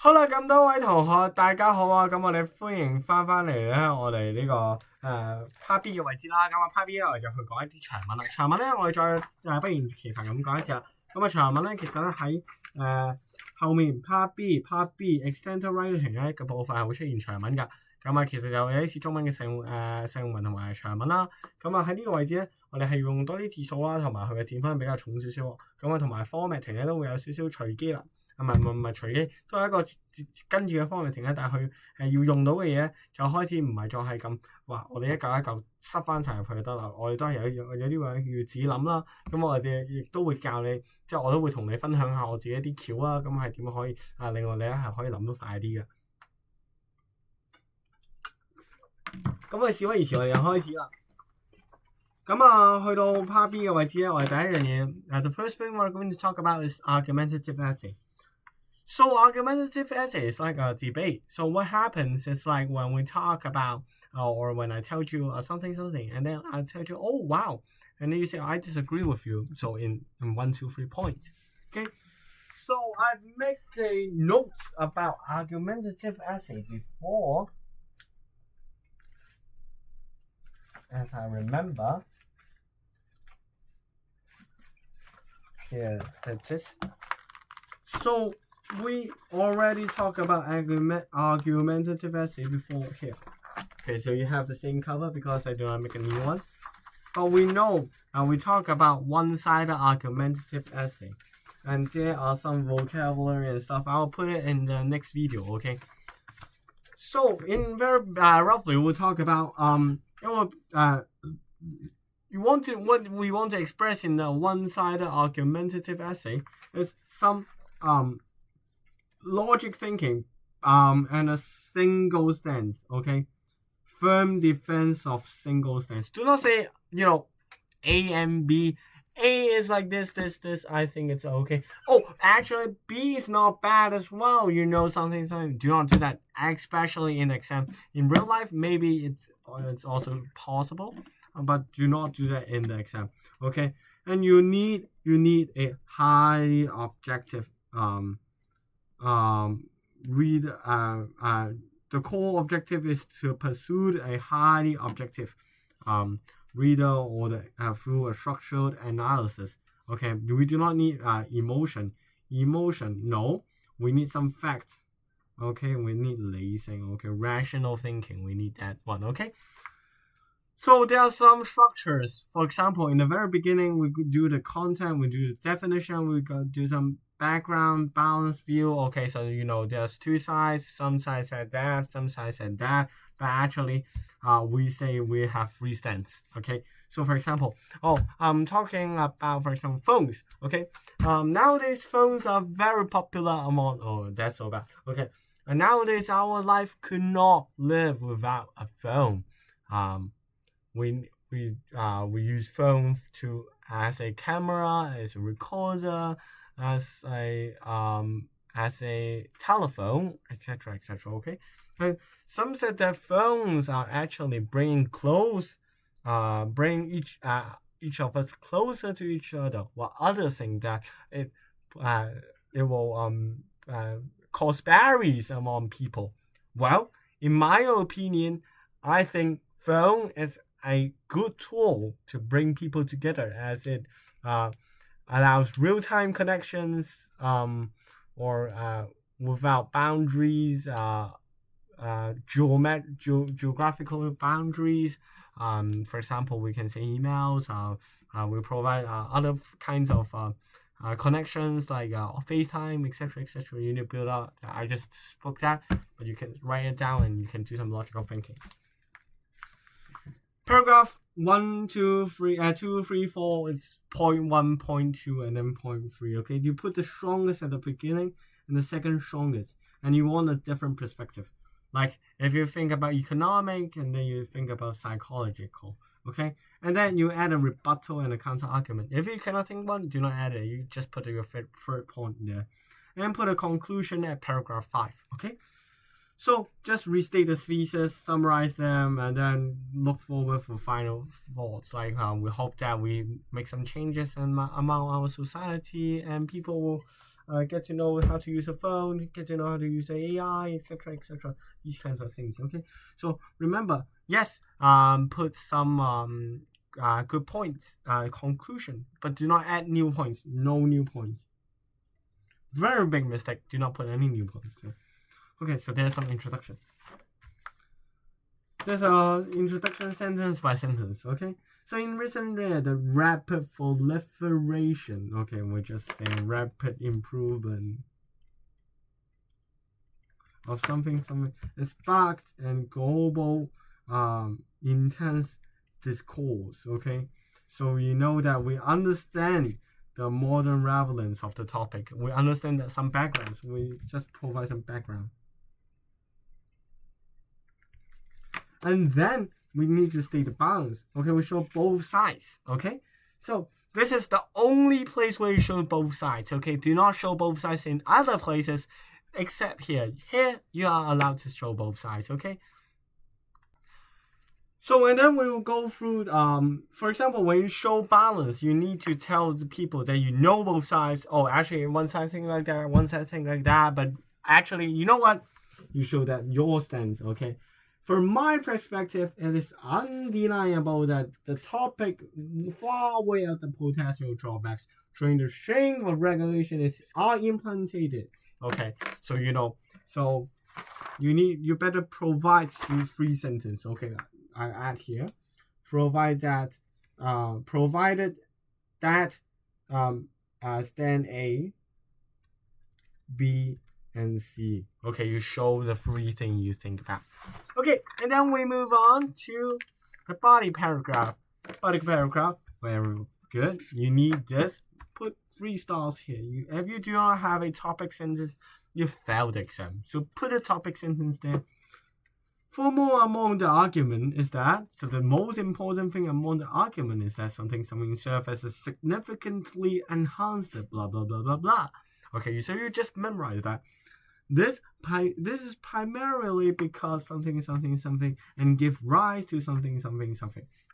好啦，咁多位同學，大家好啊！咁我哋歡迎翻嚟咧，我哋呢、個Part B 嘅位置啦。咁啊 Part B 咧，我哋就去講一啲長文啦。長文咧，我哋再不厭其煩咁講一次啦。咁啊長文咧，其實咧喺後面 Part B extended writing 咧嘅部分係會出現長文㗎。咁啊，其實就有啲似中文嘅實用文同埋長文啦。咁啊喺呢個位置咧，我哋係用多啲字數啦，同埋佢嘅佔分比較重少少。咁啊同埋 formatting 咧都會有少少隨機啦。唔係隨機，都係一個跟住嘅方面停咧。但係佢要用到嘅嘢就開始唔係再係咁話，我哋一嚿一嚿塞翻晒入去就得啦。我哋都係有啲位要自己諗啦。咁我哋亦都會教你，即係我都會同你分享下我自己啲橋啦。咁係點樣可以令我哋咧係可以諗到快啲嘅。咁我哋事不宜遲，我哋又開始啦。咁去到 Part B 嘅位置咧，我哋第一樣嘢the first thing we're going to talk about is argumentative essay。So argumentative essay is like a debate. So what happens is like when we talk about or when I tell you something, and then I tell you, oh wow, and then you say I disagree with you. So in 1, 2, 3 points. Okay. So I've made a notes about argumentative essay before, as I remember. Here it is. So we already talked about argumentative essay before here. Okay, so you have the same cover because I do not make a new one. But we know we talk about one-sided argumentative essay. And there are some vocabulary and stuff. I'll put it in the next video, okay? So in very roughly, we'll talk about what we want to express in the one-sided argumentative essay is some logic thinking and a single stance, okay? Firm defense of single stance. Do not say, A and B. A is like this. I think it's okay. Oh, actually, B is not bad as well. Something. Do not do that, especially in exam. In real life, maybe it's also possible, but do not do that in the exam, okay? And you need a highly objective the core objective is to pursue a highly objective reader or through a structured analysis. Okay, we do not need emotion. No, we need some facts. Okay, we need listening. Okay, rational thinking. We need that one. Okay. So there are some structures. For example, in the very beginning, we could do the content, we do the definition, we could do some background, balance view. Okay, so there's two sides. Some sides said that, some sides said that. But actually, we say we have three stands. Okay, so for example, I'm talking about, for example, phones. Okay, nowadays phones are very popular among. Oh, that's so bad. Okay, and nowadays our life could not live without a phone. We use phone as a camera, as a recorder, as a telephone, etc. Okay, and some said that phones are actually bring each of us closer to each other, while others think that it will cause barriers among people. Well, in my opinion, I think phone is a good tool to bring people together, as it allows real-time connections or without boundaries, geographical boundaries. For example, we can say emails. We provide other kinds of connections like FaceTime, etc. You need to build up. I just spoke that, but you can write it down and you can do some logical thinking. Paragraph 1, 2, 3, 2, 3, 4 is point 1, point 2, and then point 3. Okay, you put the strongest at the beginning and the second strongest, and you want a different perspective. Like if you think about economic and then you think about psychological, okay, and then you add a rebuttal and a counter argument. If you cannot think one, do not add it. You just put your third point there, and put a conclusion at paragraph 5. Okay. So just restate the thesis, summarize them, and then look forward for final thoughts. Like we hope that we make some changes among our society, and people will get to know how to use a phone, get to know how to use AI, etc., etc. These kinds of things. Okay, so remember, yes, put some good points, conclusion, but do not add new points. No new points. Very big mistake. Do not put any new points there. Okay, so there's some introduction. There's a introduction sentence by sentence. Okay, so in recent years, the rapid proliferation. Okay, we're just saying rapid improvement of something is sparked and global, intense discourse. Okay, so you know that we understand the modern relevance of the topic. We understand that some backgrounds. We just provide some background. And then we need to state the balance. Okay, we show both sides. Okay, so this is the only place where you show both sides. Okay, do not show both sides in other places except here. Here, you are allowed to show both sides. Okay. So, and then we will go through, for example, when you show balance, you need to tell the people that you know both sides. Oh, actually, one side think like that, one side think like that. But actually, you know what? You show that your stance, okay? From my perspective, it is undeniable that the topic far away of the potential drawbacks during the string of regulation are implemented. Okay, so you know, so you better provide 3 sentences. Okay, I add here, provided that stand A, B, and C. Okay, you show the 3 things you think about. Okay, and then we move on to the body paragraph. Body paragraph, very good. You need this. Put 3 stars here. If you do not have a topic sentence, you failed the exam. So put a topic sentence there. Furthermore, among the argument is that, so the most important thing among the argument is that something serves as a significantly enhanced blah blah blah blah blah. Okay, so you just memorize that. This is primarily because something and give rise to something.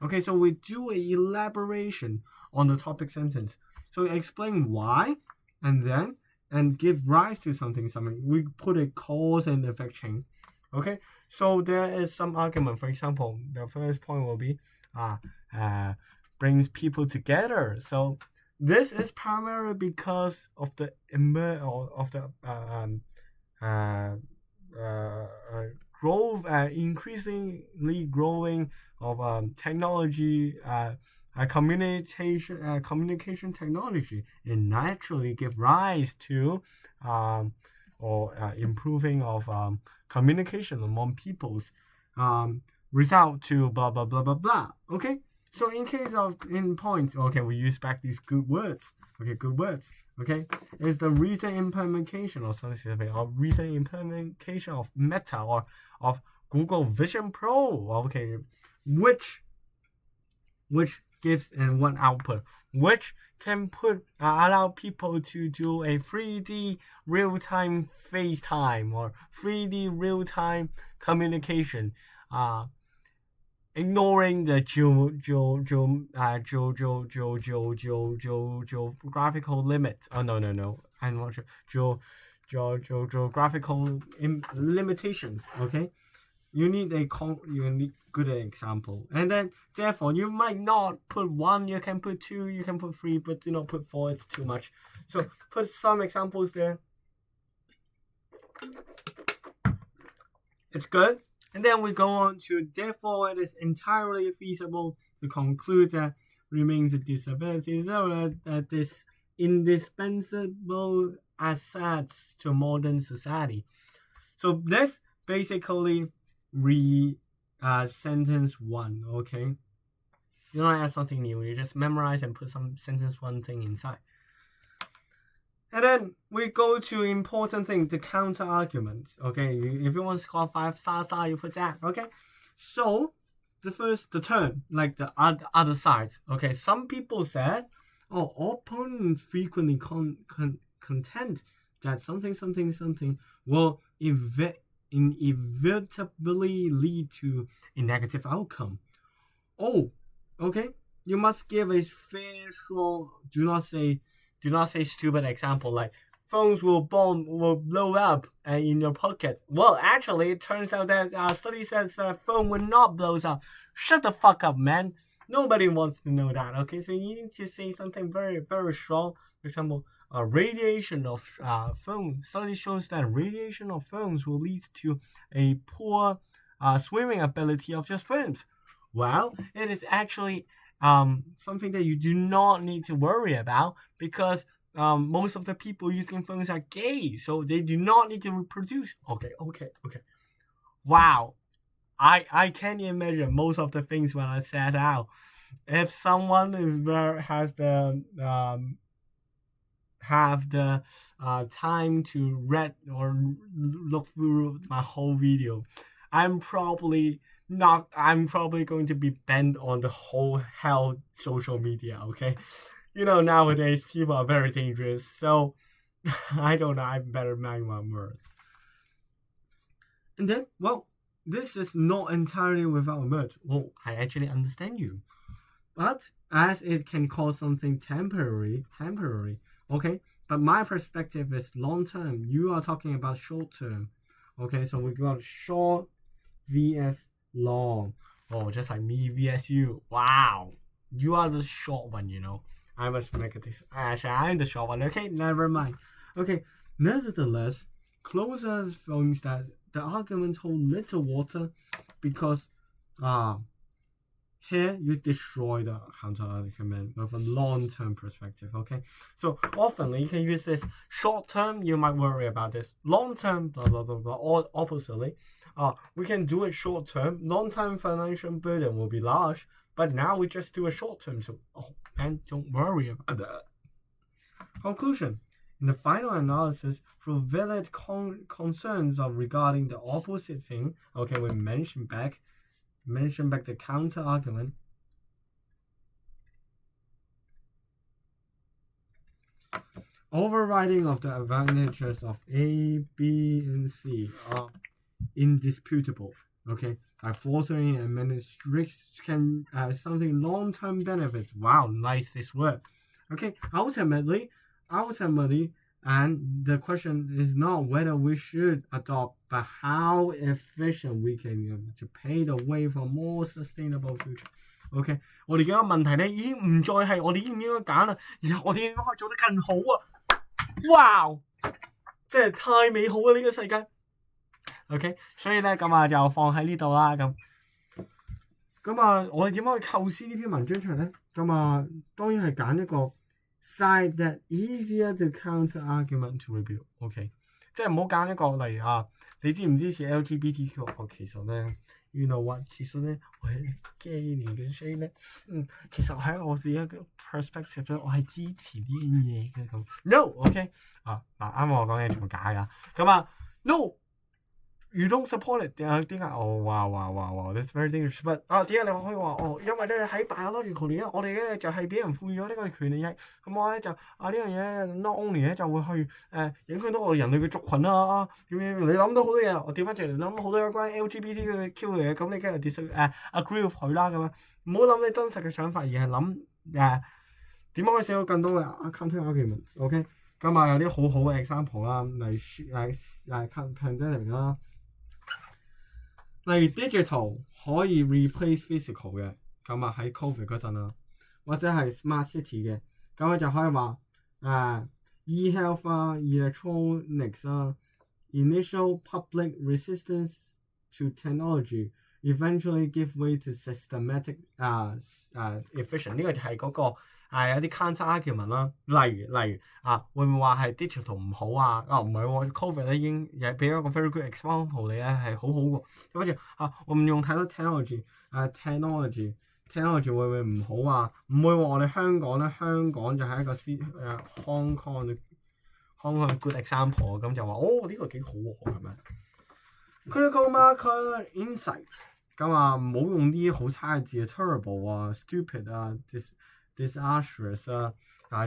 Okay, so we do a elaboration on the topic sentence. So explain why, and give rise to something. We put a cause and effect chain. Okay, so there is some argument. For example, the first point will be brings people together. So this is primarily because of the growth, increasingly growing of technology, communication technology, and naturally give rise to improving of communication among peoples, result to blah blah blah blah blah. Okay, so in points, okay, we use back these good words. Okay, good words. Okay, is the recent implementation or something, or recent implementation of Meta or of Google Vision Pro. Okay, which gives and one output, which can allow people to do a 3D real-time FaceTime or 3D real-time communication, ignoring the geographical limit. Oh no, I'm not sure. Geographical limitations. Okay, you need good example, and then therefore you might not put 1. You can put 2. You can put 3, but do not put 4. It's too much. So put some examples there. It's good. And then we go on to, therefore, it is entirely feasible to conclude that remains a disability so that this indispensable assets to modern society. So this basically sentence 1. Okay, do not add something new. You just memorize and put some sentence 1 thing inside. And then we go to important thing, the counter arguments. Okay, if you want to score 5 star, you put that. Okay, so the turn, like the other sides. Okay, some people said, opponents frequently contend that something will inevitably lead to a negative outcome. Okay, you must give a fair, strong. Do not say stupid example like phones will blow up in your pocket. Well, actually, it turns out that study says phone will not blow up. Shut the fuck up, man. Nobody wants to know that. Okay, so you need to say something very, very strong. For example, radiation of phones. Study shows that radiation of phones will lead to a poor swimming ability of your swims. Well, it is actually something that you do not need to worry about because most of the people using phones are gay, so they do not need to reproduce. Okay. Wow. I can't imagine most of the things when I set out. If someone has the have the time to read or look through my whole video, I'm probably going to be banned on the whole hell social media. Okay, nowadays people are very dangerous, so I don't know. I better mind my words. And then, well, this is not entirely without words. Well, I actually understand you, but as it can cause something temporary, okay. But my perspective is long term. You are talking about short term, okay. So we got short vs long. Oh, just like me vs you. Wow, you are the short one. I must make it. Actually, I'm the short one. Okay, never mind. Okay, nevertheless, closer finds that the arguments hold little water because here you destroy the counter argument with a long-term perspective. Okay, so often you can use this short-term. You might worry about this long-term. Blah blah blah blah. Or oppositely, we can do it short-term. Long-term financial burden will be large, but now we just do a short-term. So man, don't worry about that. Conclusion. In the final analysis, through valid concerns regarding the opposite thing, okay, we mention back the counter argument. Overriding of the advantages of A, B, and C are indisputable. Okay, by fostering and administration something long-term benefits. Wow, nice this word. Okay, ultimately, and the question is not whether we should adopt, but how efficient we can to pave the way for more sustainable future. OK， 我哋而家問題咧已經唔再係我哋應唔應該揀啦，而係我哋應該可以做得更好啊！哇，真係太美好啊！呢個世界。OK， 所以咧咁就放喺呢度啦。咁我哋點樣去構思呢篇文章出嚟咧？當然係揀一個side that easier to counter argument to rebut。OK， 即係唔好揀一個例如你支唔支持 LGBTQ？ 其實咧 ，you know what？ 其實咧，我係 gay 嚟嘅，所以咧，其實喺我自己嘅 perspective 咧，我係支持呢樣嘢嘅咁。No，OK， 啱我講嘢全部假㗎。No。You don't support it 點解？哇 that's very dangerous。But 點解你可以話因為咧喺 biological 咧，我哋咧就係俾人賦予咗呢個權利，咁我咧就呢樣嘢 not only 咧就會去影響到我哋人類嘅族群啊點樣？你諗到好多嘢，我調翻轉嚟諗好多有關 LGBTQ 嘅嘢，咁你梗係agree with 佢啦咁樣，唔好諗你真實嘅想法，而係諗點樣可以寫到更多嘅 counter argument。OK， 有啲好好嘅 example 啦，例如pandemic 啦。例如 digital 可以 replace physical 嘅，喺 COVID 嗰陣啦，或者係 smart city 嘅，咁就可以話e-health electronics initial public resistance to technology eventually give way to systematic efficient。 呢個就係嗰個有啲 counter argument 啦，例如會唔會話係 digital 唔好唔係喎 ，COVID 咧已經俾咗一個 very good example 你咧係好好喎。跟住我唔用太多 technology 會唔會唔好唔會喎，我哋香港就係一個Hong Kong good example， 咁就話呢個幾好喎咁樣。Critical market insights 唔好用啲好差嘅字，terrible stupid disastrous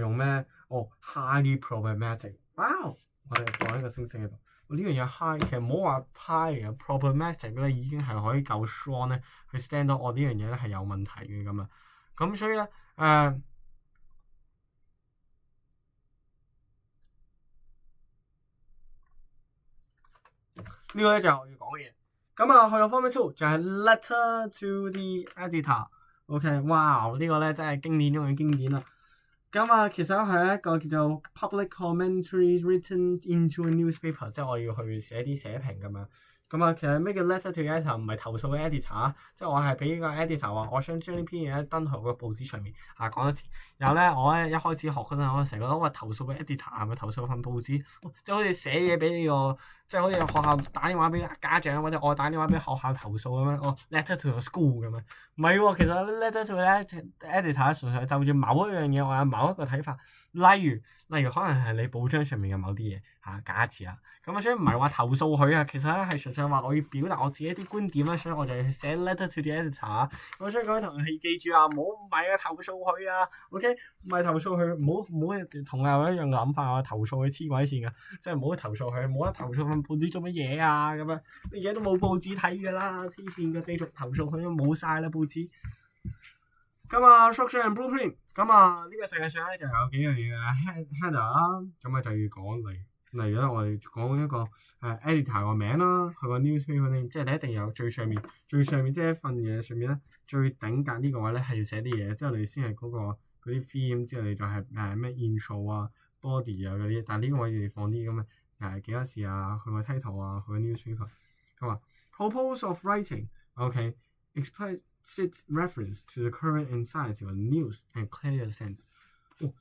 用咩highly problematic。wow， 我哋放一個星星喺度。呢樣嘢 high 其實唔好話 high 嘅 problematic 咧，已經係可以夠 strong 咧去 stand 到呢樣嘢咧係有問題嘅咁咁所以咧呢個咧就係我要講嘅嘢。咁啊，去到 Form 2就係 Letter to the Editor。OK， 哇！呢個咧真係經典中嘅經典啦。咁啊，其實係一個叫做 public commentary written into a newspaper， 即係我要去寫啲社評咁樣。咁啊，其實咩叫 letter to editor？ 唔係投訴嘅 editor， 即係我係俾個 editor 話，我想將呢篇嘢登喺個報紙上面啊，講多次。然後咧，我咧一開始學嗰陣，我成日覺得話投訴嘅 editor 係咪投訴份報紙？即係好似寫嘢俾呢個，即係好似學校打電話俾家長，或者我打電話俾學校投訴咁樣。哦 ，letter to the school 咁樣。唔係喎，其實 letter to the editor 純粹就住某一樣嘢，我有某一個睇法。例如可能係你報章上面嘅某啲嘢嚇，假設啊，咁啊，所以唔係話投訴佢啊，其實咧係純粹話我要表達我自己一啲觀點啦，所以我就要寫 letter to the editor。咁所以各位同學記住啊，唔係啊投訴佢啊 ，OK， 唔係投訴佢，唔好同我一樣諗法啊，投訴佢黐鬼線㗎，即係唔好投訴佢，冇得投訴份報紙做乜嘢啊咁樣，你而家都冇報紙睇㗎啦，黐線嘅，繼續投訴佢都冇晒啦報紙。咁啊 structure and blueprint， 咁啊呢個世界上咧就有幾樣嘢嘅 header 啦，咁啊就要講例如咧我哋講一個editor 個名啦，佢個 newspaper name， 即係你一定有最上面即係一份嘢上面咧最頂格呢個位咧係要寫啲嘢，之後你先係嗰啲 theme， 之後你就係咩 intro 啊 body 啊嗰啲，但係呢個位要放啲咁嘅幾多事啊，佢個 title 啊，佢個 newspaper， 咁啊 purpose of writing，OK，explicit reference to the current anxiety on news and clear sense。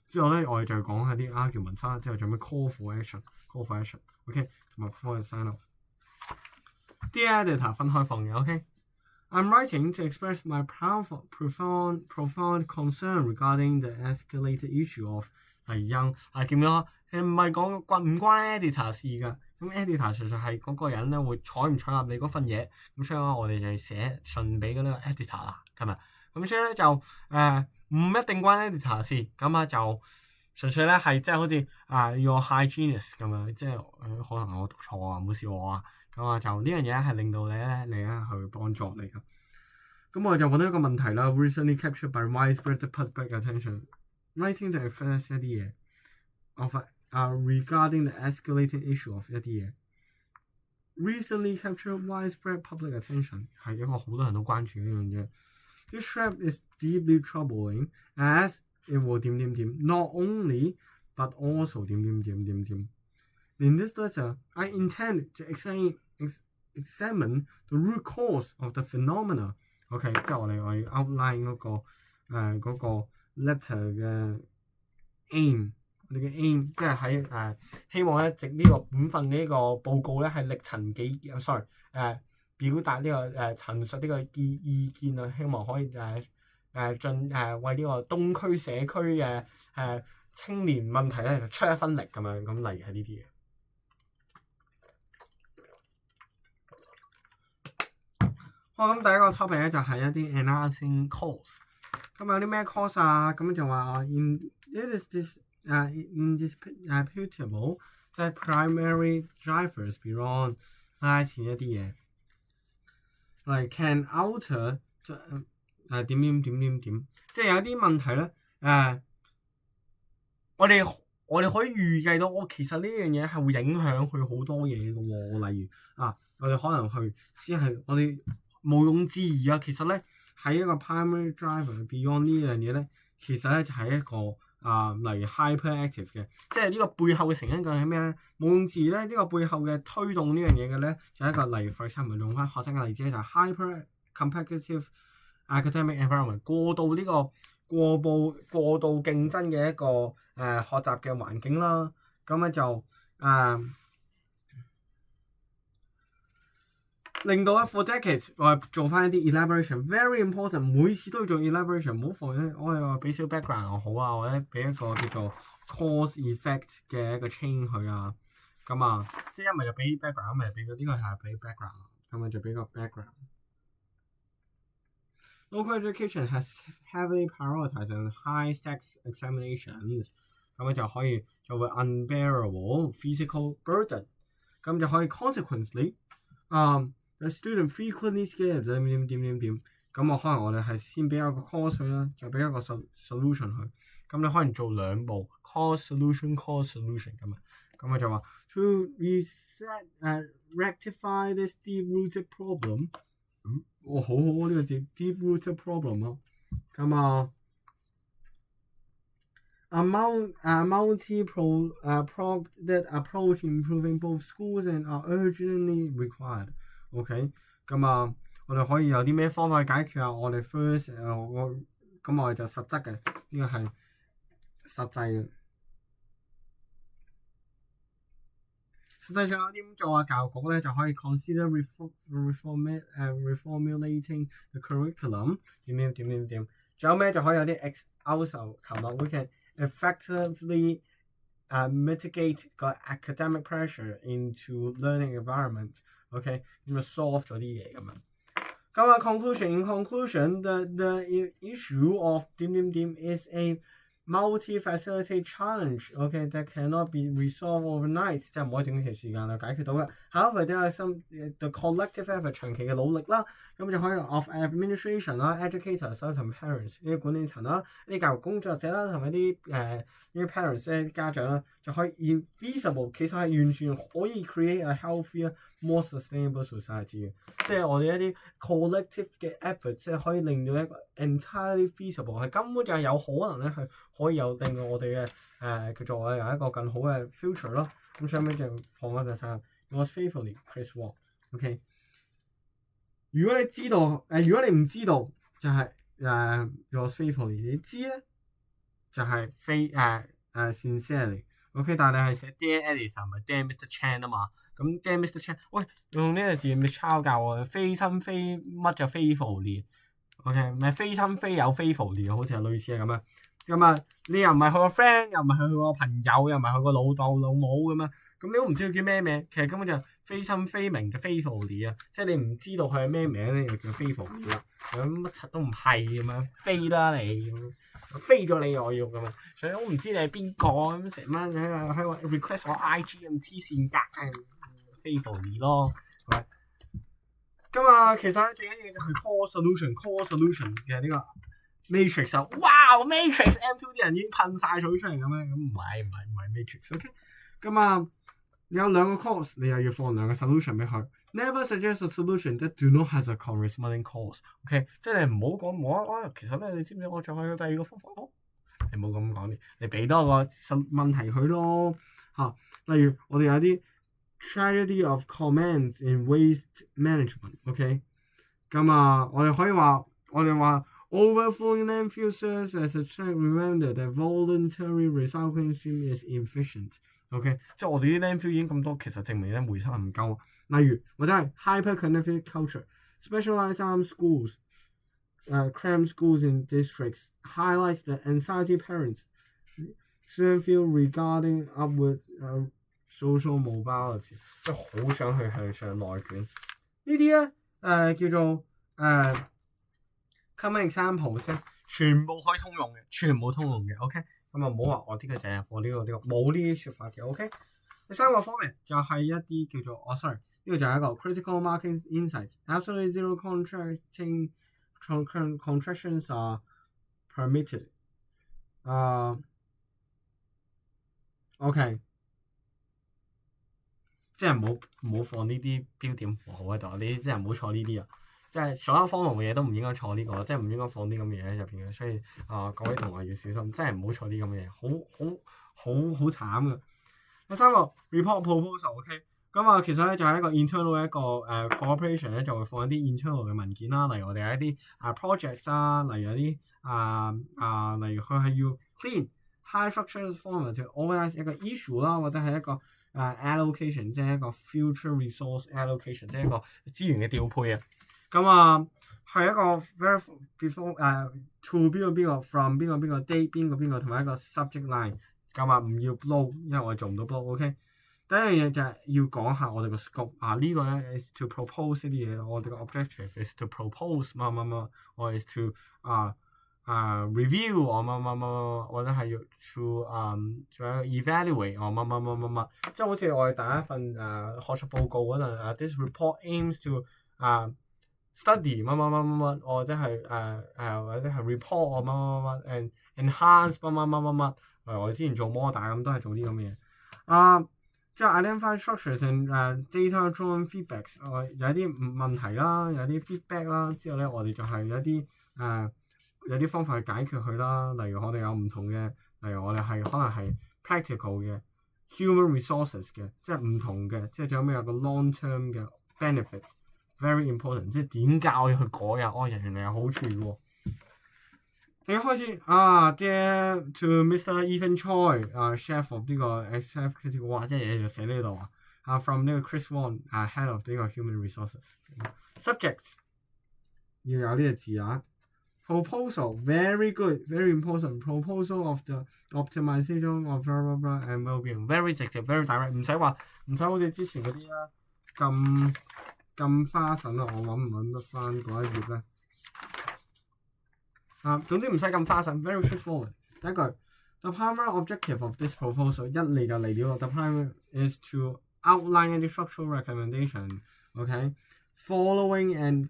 之後咧，我哋就講下啲 arguments 啦，之後仲有咩 call for action，OK， 同埋 for sign off。Dear editor 分開放嘅 ，OK。I'm writing to express my profound concern regarding the escalated issue of young。見到唔係講唔關 editor 事㗎。咁 editor 其實係嗰個人咧會採唔採納你嗰份嘢，咁所以我哋就係寫信俾嗰個 editor 啦，係咪？咁所以咧就唔一定關 editor 事，咁啊就純粹咧係即係好似your hygienist 咁樣，即係可能我讀錯啊，唔好笑我啊，咁啊就呢樣嘢係令到你去幫助你㗎。咁我就揾到一個問題啦 ，recently captured by widespread public attention，writing to express 一啲嘢 of regarding the escalating issue of 一啲嘢 ，recently captured widespread public attention 係一個好多人都關注呢樣嘢。This trap is deeply troubling as it will not only but also In this letter, I intend to examine the root cause of the phenomena. OK， 即係我要 outline 嗰個 letter 嘅 aim， 我哋嘅 aim 即係喺希望咧，藉呢個本份嘅呢個報告咧係力陳己，sorry 表達呢個陳述呢個意見啊，希望可以為呢個東區社區嘅青年問題咧出一分力咁樣，咁例如係呢啲嘢。好，咁第一個 topic 咧就係一啲 enhancing cause。咁有啲咩 cause 啊？咁就話indisputable that primary drivers beyond 前一啲嘢。Like can alter 點，即係有啲問題咧我哋可以預計到，其實呢樣嘢係會影響佢好多嘢嘅喎。例如我哋可能去先係我哋毋庸置疑啊，其實咧喺一個 primary driver beyond 呢樣嘢咧，其實咧就係一個例如 hyperactive 嘅，即係呢個背後嘅成因究竟係咩咧？毋庸置疑咧，呢個背後嘅推動呢樣嘢嘅咧，就係一個例如 for example 用翻學生嘅例子咧，就係 hyper competitive academic environment， 過度競爭嘅一個學習嘅環境啦。咁咧就令到for decades 我做翻一啲 elaboration，very important， 每次都要做 elaboration， 唔好放咧。我哋話俾少 background 又好啊，或者俾一個叫做 cause effect 嘅一個 chain 佢啊。咁即係一咪就俾 background， 一咪就俾呢個係俾 background， 咁咪就俾個 background。Local education has heavily prioritized on high-stakes examinations， 咁就可以就會 unbearable physical burden， 咁就可以 consequently，the student frequently scared 點，咁可能我哋係先俾一個 cause 佢啦，再俾一個 solution 佢，咁你可能做兩步 cause solution 咁啊，咁我就話 to rectify this deep-rooted problem。好好呢個字 deep-rooted problem 咯。咁A multi-pronged approach improving both schools and are urgently required。OK， 咁我哋可以有啲咩方法去解決啊？我哋 first 我哋就實質嘅，呢個係實際嘅。實際上有啲咁做啊，教育局咧就可以 consider reformulating the curriculum 點。仲有咩就可以有啲 also 琴日 we can effectively mitigate 個 academic pressure into learning environment。OK， 咁就 solve 咗啲嘢咁樣。咁in conclusion, the issue of 點 is a multi-facilitated challenge, okay, that cannot be resolved overnight， 即係唔可以短期時間內解決到嘅。However, there are some the collective effort 長期嘅努力啦，咁就可以 of administration 啦、educators 啦同 parents 呢啲管理層啦、呢啲教育工作者啦同埋啲parents 咧家長啦，就可以 feasible， 其實係完全可以 create a healthier、more sustainable society 嘅。即係我哋一啲 collective 嘅 effort， 即係可以令到一個 entirely feasible， 係根本就係有可能咧係可以有令到我哋嘅叫做我哋有一個更好嘅 future 咯。咁上面就放一個聲 ，Yours faithfully Chris Wong。OK， 如果你知道如果你唔知道就係Yours faithfully， 你知咧就係sincerely。OK， 但係你係寫 Dear Editor 唔係 Dear Mr. Chan 啊嘛。咁 Dear Mr. Chan， 喂，用呢個字咪抄教我，非親非乜就 faithfully。OK， 唔係非親非友 faithfully， 好似係類似係咁樣。咁你又唔係佢個 friend， 又唔係佢個朋友，又唔係佢個老豆老母咁樣，咁你都唔知佢叫咩名，其實根本就非親非名就 faithfully 啊，即係你唔知道佢係咩名咧，就叫 faithfully 啦。咁乜柒都唔係咁樣，飛啦你，飛咗你我要咁樣，所以我唔知你係邊個咁成晚喺度 request 我 IG 咁黐線㗎，faithfully 咯，係咪？咁其實咧最緊要就係 core solution 嘅呢個。Matrix 啊，哇 ！Matrix M2 啲人已經噴晒水出嚟咁樣，咁唔係 Matrix，OK？ 咁你有兩個 cause， 你又要放兩個 solution 俾佢。Never suggest a solution that do not have a corresponding cause，OK？ 即係你唔好講其實咧，你知唔知我仲有第二個方法？你唔好咁講啲，你俾多個問題佢咯嚇。例如我哋有啲 tragedy of commons in waste management，OK？ 咁我哋可以話Overflowing landfill serves as a track reminder that voluntary recycling is inefficient。OK， 即係我哋啲 landfill 已經咁多，其實證明咧回收係唔夠。例如或者係 hyper-connected culture, specialized armed schools, cram schools in districts highlights the anxiety parents students feel regarding upward social mobility， 即係好想去向上內卷。呢啲咧叫做common examples 咧，全部可以通用嘅，全部通用嘅 ，OK。咁唔好話我呢個就係我呢個冇呢啲説法嘅 ，OK。第三個方面就係一啲叫做sorry，呢個就係一個 critical market insights。Absolutely zero contractions are permitted。OK， 即係唔好放呢啲標點符號喺度，你即係唔好錯呢啲啊。即係所有荒謬嘅嘢都唔應該錯呢個，即係唔應該放啲咁嘅嘢喺入邊嘅，所以各位同學要小心，真係唔好錯啲咁嘅嘢，好慘嘅。第三個 report proposal，OK， 咁其實咧就係一個 internal 一個cooperation 咧，就會放一啲 internal 嘅文件啦，例如我哋有一啲projects 啊，例如有啲例如佢係要 clean high structured format to organize 一個 issue 啦，或者係一個allocation， 即係一個 future resource allocation， 即係一個資源嘅調配啊。咁係一個 verb before to 邊個 from 邊個 date 邊個同埋一個 subject line。咁唔要 blow， 因為我做唔到 blow。OK， 第一樣嘢就係要講下我哋個 scope。呢個咧 is to propose 呢啲嘢，我哋個 objective is to propose 乜，我 is to review 我乜，或者係要 to 仲有 evaluate 我乜，即係好似我哋第一份學術報告嗰陣this report aims to study 乜，或者係或者係 report 我乜，and enhance 乜，我哋之前做 model 咁都係做啲咁嘅嘢。即係 identify structures and data-driven feedbacks，有啲問題啦，有啲 feedback 啦，之後咧我哋就係有啲方法去解決佢啦。例如我哋有唔同嘅，例如我哋係可能係 practical 嘅 human resources 嘅，即係唔同嘅，即係仲有咩有個 long term 嘅 benefits，very important， 即係點解我要去改啊？原來有好處喎。你開始Dear to Mr. Ethan Choi，chef of 呢個 executive， 哇！即係嘢就寫呢度from 呢個 Chris Wong，head of 呢個 human resources。subjects 要有呢個字proposal very good，very important，proposal of the optimization of blah blah blah and well-being，very 直接 very direct，唔使好似之前嗰啲啦咁花神啊！我揾得翻嗰一頁咧。總之唔使咁花神 ，very straightforward。第一句 ，the primary objective of this proposal 一嚟就嚟了 ，the primary is to outline any structural recommendation。OK，following an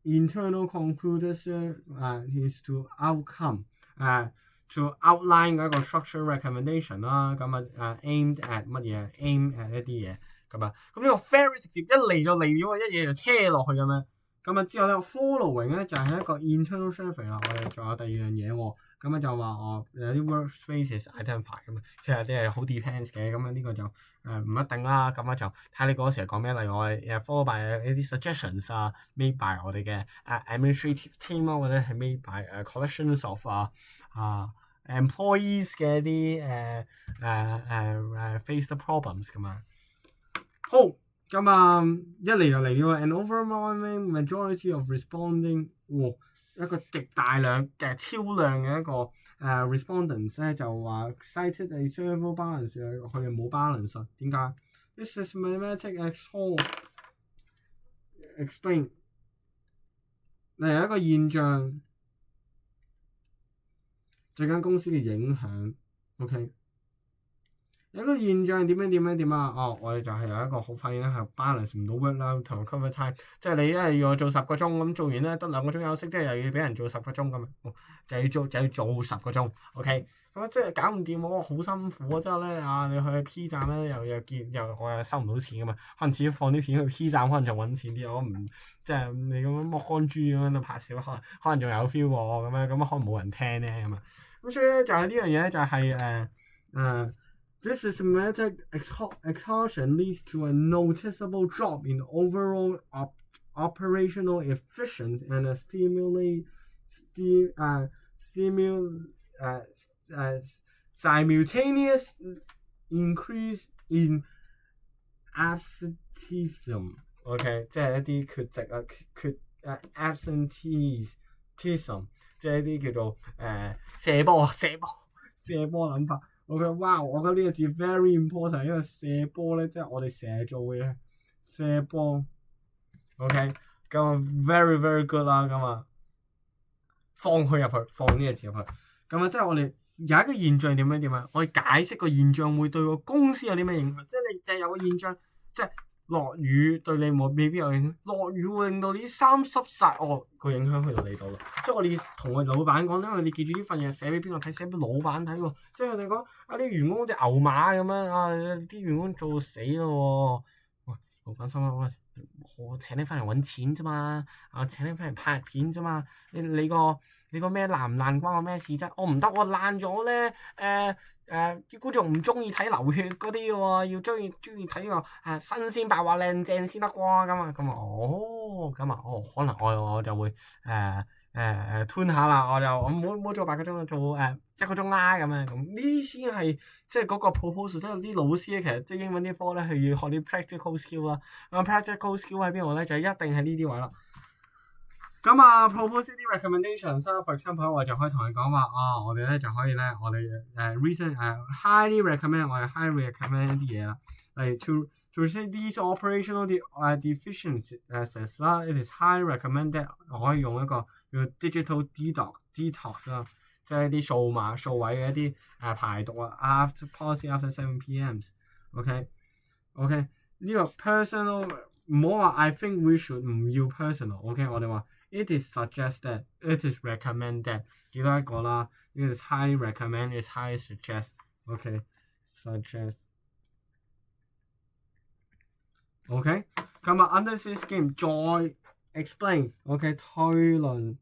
internal conclusion is to outcome。to outline 嗰一個 structural recommendation 啦，咁aimed at 乜嘢 ？aim at 一啲嘢咁啊。咁呢個 very 直接一嚟就嚟了，一嘢就車落去咁樣。咁之後咧 ，following 咧就係一個 internal survey 啦。我哋仲有第二樣嘢喎。咁就話有啲 workspaces identify 咁啊，其實啲係好 depends 嘅。咁呢個就唔一定啦。咁就睇你嗰時講咩。例如我哋 follow by 一啲 suggestions made by 我哋嘅administrative team 或者係 made by collections of employees 嘅一啲face the problems 咁啊。好。咁一嚟就嚟了 ，an overwhelming majority of responding， 一個極大量嘅超量嘅一個respondents 咧就話 cited a serval balance， 佢哋冇 balance， 點解 ？This systematic explain 例如一個現象對間公司嘅影響 ，OK。有一個現象點啊？我哋就係有一個好發現咧，係 balance 唔到 work 啦，同埋 cover time， 即係你一係要我做10個鐘，咁做完咧得2個鐘休息，即係又要俾人做10個鐘咁，就要做10個鐘 ，OK， 咁即係搞唔掂喎，好辛苦啊！之後咧你去 P 站咧又我又收唔到錢噶嘛，可能自己放啲片去 P 站，可能就揾錢啲，我唔即係你咁樣剝乾豬咁樣拍攝，可能仲有 feel 喎，咁樣可能冇人聽咧咁啊，咁所以咧就係呢樣嘢咧就係This systematic exhaustion leads to a noticeable drop in overall operational efficiency and a simultaneous increase in absenteeism。OK， 即係一啲缺席absenteeism， 即係一啲叫做射波諗法。OK， 哇！我覺得呢個字 very important， 因為射波咧，即係我哋成日做嘅射波。OK， 咁 very very good 啦，咁放佢入去，放呢個字入去。咁即係我哋有一個現象點啊？我哋解釋個現象會對個公司有啲咩影響？即係你淨係有個現象，即係落雨對你未必有影響。落雨會令到啲衫濕晒，個影響去到你度啦。即係我哋同我哋老闆講，因為你記住呢份嘢寫俾邊個睇？寫俾老闆睇喎。即係佢哋講啲員工好似牛馬咁樣啲員工做死咯喎。老闆心諗我請你翻嚟揾錢啫嘛，請你翻嚟拍片啫嘛。你個咩爛唔爛關我咩事啫？我唔得，我爛咗咧啲觀眾唔中意睇流血嗰啲嘅喎，要中意睇個新鮮白話靚正先得啩咁可能我就會吞下啦，我唔好做8個鐘，做1個鐘啦咁樣。咁呢先係即係嗰個 proposal， 即係啲老師咧，其實即係英文啲科咧，係要學啲 practical skill 啦。practical skill 喺邊度咧？就一定係呢啲位啦。咁propose 啲 recommendations，for example， 我就可以同你講話我哋咧就可以咧，我哋recent highly recommend， 我哋 highly recommend 啲嘢啦。例如 to say these operational deficiencies 啦，it is highly recommended， 我可以用一個叫 digital detox 啦，即係一啲數位嘅一啲排毒after 7 p.m. OK， 呢個 personal 唔好話 I think we should 唔要 personal。OK， 我哋話。It is suggested, it is recommended， 幾多一個啦 ？It is highly recommend, it is highly suggest。OK，suggest。OK， 咁啊 understand scheme 再 explain。OK， 推論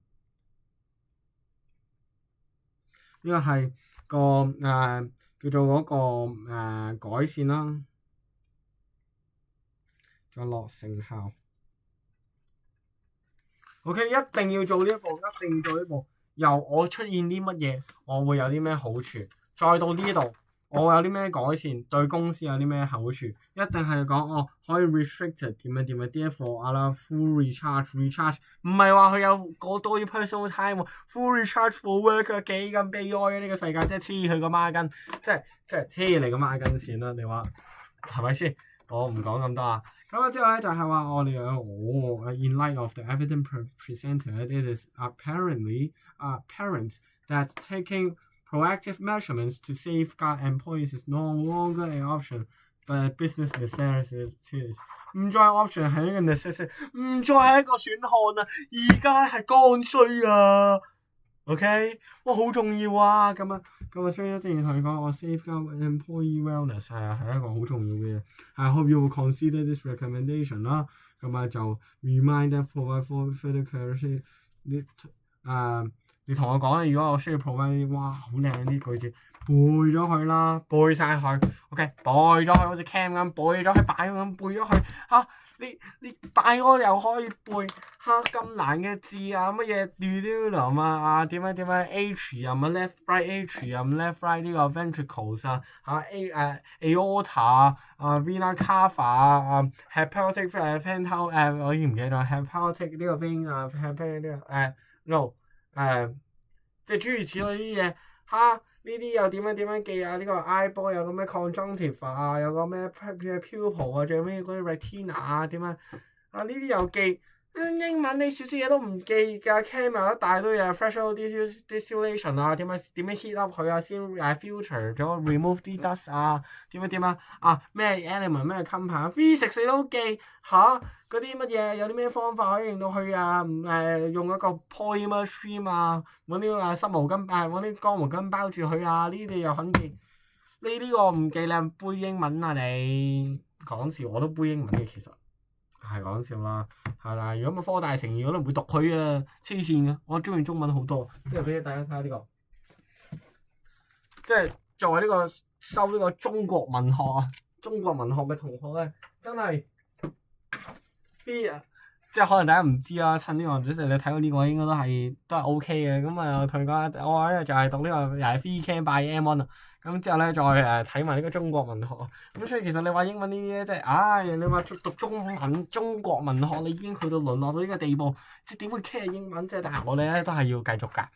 呢個係個叫做嗰個改善啦，再落成效。OK， 一定要做呢一步，一定要做呢步。由我出現啲乜嘢，我會有啲咩好處，再到呢度。我有啲咩改善，對公司有啲咩好處，一定係講可以 restricted 點樣點樣 therefore 啊啦 full recharge， 唔係話佢有過多啲 personal time full recharge for work 啊，幾咁悲哀啊！呢個世界真係黐佢個孖筋，即係黐你個孖筋線啦！你話係咪先？我唔講咁多啊。咁啊之後咧就係話我哋in light of the evidence presented, it is apparently apparent that taking proactive measurements to safeguard employees is no longer an option, but a business necessity. 唔再 option 係一個 necessity， 唔再係一個選項啊！而家係剛需啊 ，OK， 哇好重要啊！咁啊，所以一定要同你講，我 safeguard employee wellness 係一個好重要嘅嘢。I hope you will consider this recommendation 啦。咁啊就 remind that provide for further clarity。你同我講咧，如果我需要 provide， 哇好靚啲句子，背咗佢啦，背晒佢 ，OK， 背咗佢好似 cam 咁，背咗佢擺咁背咗佢嚇。你大個又可以背嚇咁難嘅字啊，乜嘢 duodenum 啊點樣 atrium 啊 left right atrium left right 呢個 ventricles 啊aorta 啊 vena cava 啊 hepatic ventral 我已經唔記得 hepatic 呢個 vein 啊 hepatic 呢個no 即係諸如此類啲嘢嚇，呢啲又點樣記啊？呢個 eyeball 有個咩 conjunctiva 啊，有個咩 pupil 啊，最尾嗰啲 retina 啊點啊？呢啲又記。英文你少少嘢都唔記㗎 ，camera 一大堆嘢 threshold distillation 啊，點樣 heat up 佢啊，先filter 咗 remove 啲 dust 啊，點啊咩 element 咩 compound physics 你都記嚇，嗰啲乜嘢有啲咩方法可以令到佢用一個 polymer stream 啊，揾啲濕毛巾揾啲乾毛巾包住佢啊，呢啲又肯記，呢個唔記你背英文啊你講笑，我都背英文嘅其實。係講笑啦，係啦。如果科大成語我都唔會讀佢啊，黐線嘅。我中意中文好多，即係俾大家睇下呢個，即係作為呢個修呢個中國文學嘅同學咧，真係即係可能大家唔知啊。趁呢個主席你睇到呢個應該都係 OK 嘅。咁啊同佢講，我咧就係讀呢個又係 free cam by M1 啊。咁之後咧再睇埋呢個中國文學。咁所以其實你話英文呢啲咧，即係你話讀中國文學，你已經去到淪落到呢個地步，即係點會 care 英文啫？但係我哋咧都係要繼續㗎。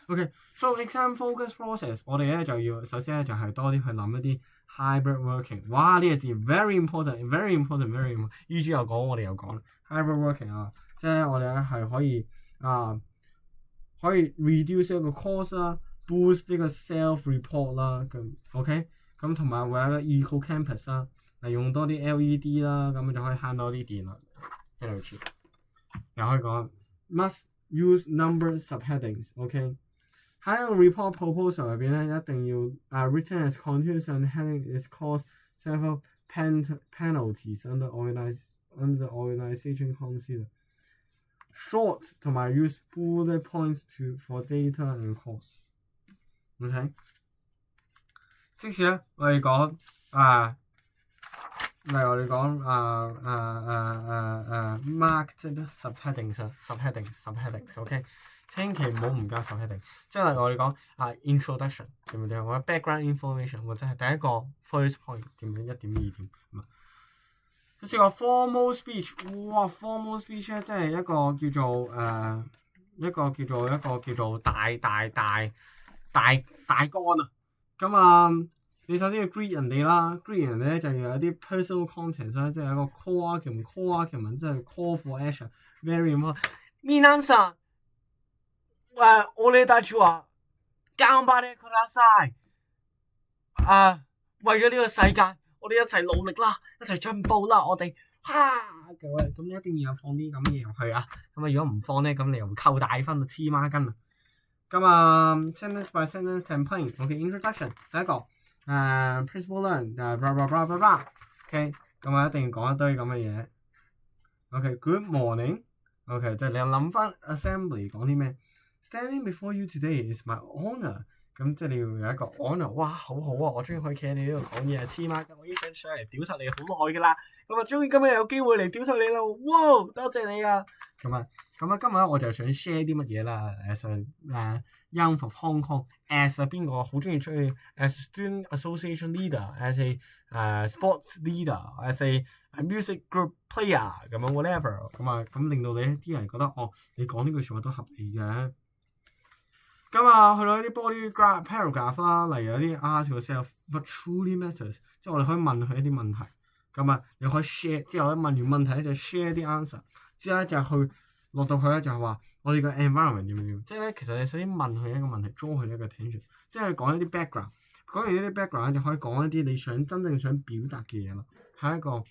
OK，so exam focus process， 我哋咧就要首先咧就係多啲去諗一啲 hybrid working。哇！呢個字 very important。E.G. 又講，我哋又講 hybrid working 啊，即係我哋咧係可以 reduce 一個 cost 啦。boost 呢個 self report 啦，咁 OK， 咁同埋會有一個 eco campus 啦，用多啲 LED 啦，咁就可以慳多啲電啦。energy 又可以講 must use number subheadings。OK， 喺個 report proposal 入邊咧，一定要written as continuous heading is cause several penalties under organisation consider short 同埋 use bullet points for data and cost。OK， 即使咧我哋講例如我哋講marked subheadings。OK， 千祈唔好唔加 subheading。即係例如我哋講introduction 點樣或者 background information 或者係第一個 first point 點樣1點2點咁啊。好似個 formal speech， 哇 formal speech 咧，即係一個叫做大綱啊。咁你首先要 greet 人哋啦 ，greet 人哋咧就要有啲 personal content 啦，即係有個 call argument， 即係 call for action。very important。皆さん、俺たちは頑張ってください。為咗呢個世界，我哋一齊努力啦，一齊進步啦，我哋咁你一定要放啲咁嘢入去啊。咁如果唔放咧，咁你又會扣大分啊，黐孖筋啊。咁sentence by sentence template。OK，introduction 第一個principle learn blah blah blah blah blah。OK，咁啊一定要講一堆咁嘅嘢。OK，good morning。OK，即係你又諗翻 assembly 講啲咩 ？Standing before you today is my honour。咁即係你要有一個 honour， 哇，好好啊！我終於可以企喺你呢度講嘢啊，黐孖筋！我已經想上嚟屌實你好耐㗎啦，咁啊終於今日有機會嚟屌實你啦，哇！多謝你啊！咁啊今日我就想 share 啲乜嘢啦，as a Young of Hong Kong，as 邊個好中意出去 as student association leader，as a sports leader，as a music group player 咁樣 whatever， 咁令到你啲人覺得你講呢句説話都合理嘅。咁去到一啲 body paragraph 啦，例如有啲 ask yourself what truly matters， 即係我哋可以問佢一啲問題。你可以 share 之後咧問完問題咧就 share 啲 answer， 之後咧就去落到去咧就係話我哋個 environment 點樣，即係咧其實你首先問佢一個問題 draw 佢一個 attention， 即係講一啲 background， 講完呢啲 background 就可以講一啲你真正想表達嘅嘢啦，係一個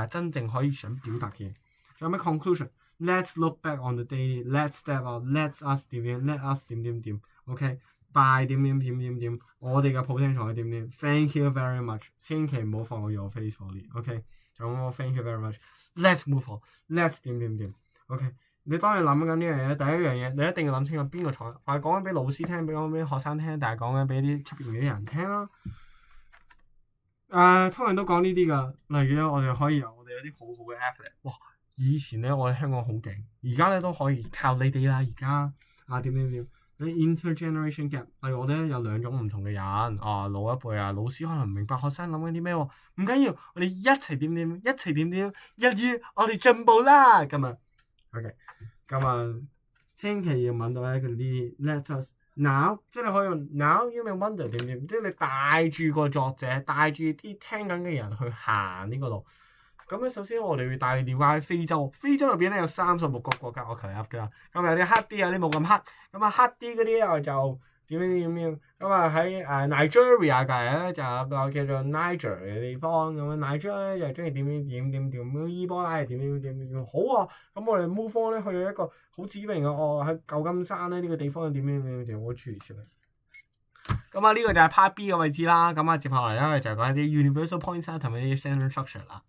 真正可以想表達嘅嘢。仲有咩 conclusion？Let's look back on the day. Let's step out. Let's us 點點 Let us 點點點。OK，by 點點點點點。我哋嘅 potential 係點點。Thank you very much。千祈唔好放我 your face for it。OK，仲有我 Thank you very much。Let's move on。Let's 點點點。OK，你當你諗緊呢樣嘢，第一樣嘢你一定要諗清楚邊個坐。我係講緊俾老師聽，講緊俾學生聽，但係講緊俾啲出邊嗰啲人聽啦。通常都講呢啲㗎。例如咧，我哋可以有啲好好嘅 athlete。哇！以前咧，我哋香港好勁，而家咧都可以靠你哋啦。而家點，你 intergeneration gap， 例如我哋咧有兩種唔同嘅人，老一輩老師可能唔明白學生諗緊啲咩喎，唔緊要，我哋一齊點，一齊點，一於我哋進步啦。咁啊 ，OK，千祈要問到咧嗰啲 let us now， 即係你可以用 now you may wonder 點，即係你帶住個作者，帶住啲聽緊嘅人去行呢個路。咁咧，首先我哋會帶你了解非洲。非洲入邊咧有36個國家，我求你噏㗎。咁有啲黑啲，有啲冇咁黑。咁黑啲嗰啲我就點。咁喺Nigeria 隔離咧就有個叫做 Niger 嘅地方。咁Niger 咧就中意點。咁伊波拉係點。好啊！咁我哋 move on 咧去到一個好指明嘅喺舊金山咧呢個地方點。我處理出嚟。咁呢個就係 part B 嘅位置啦。咁接下來咧就講一啲 universal points 同埋啲 sentence structure 啦。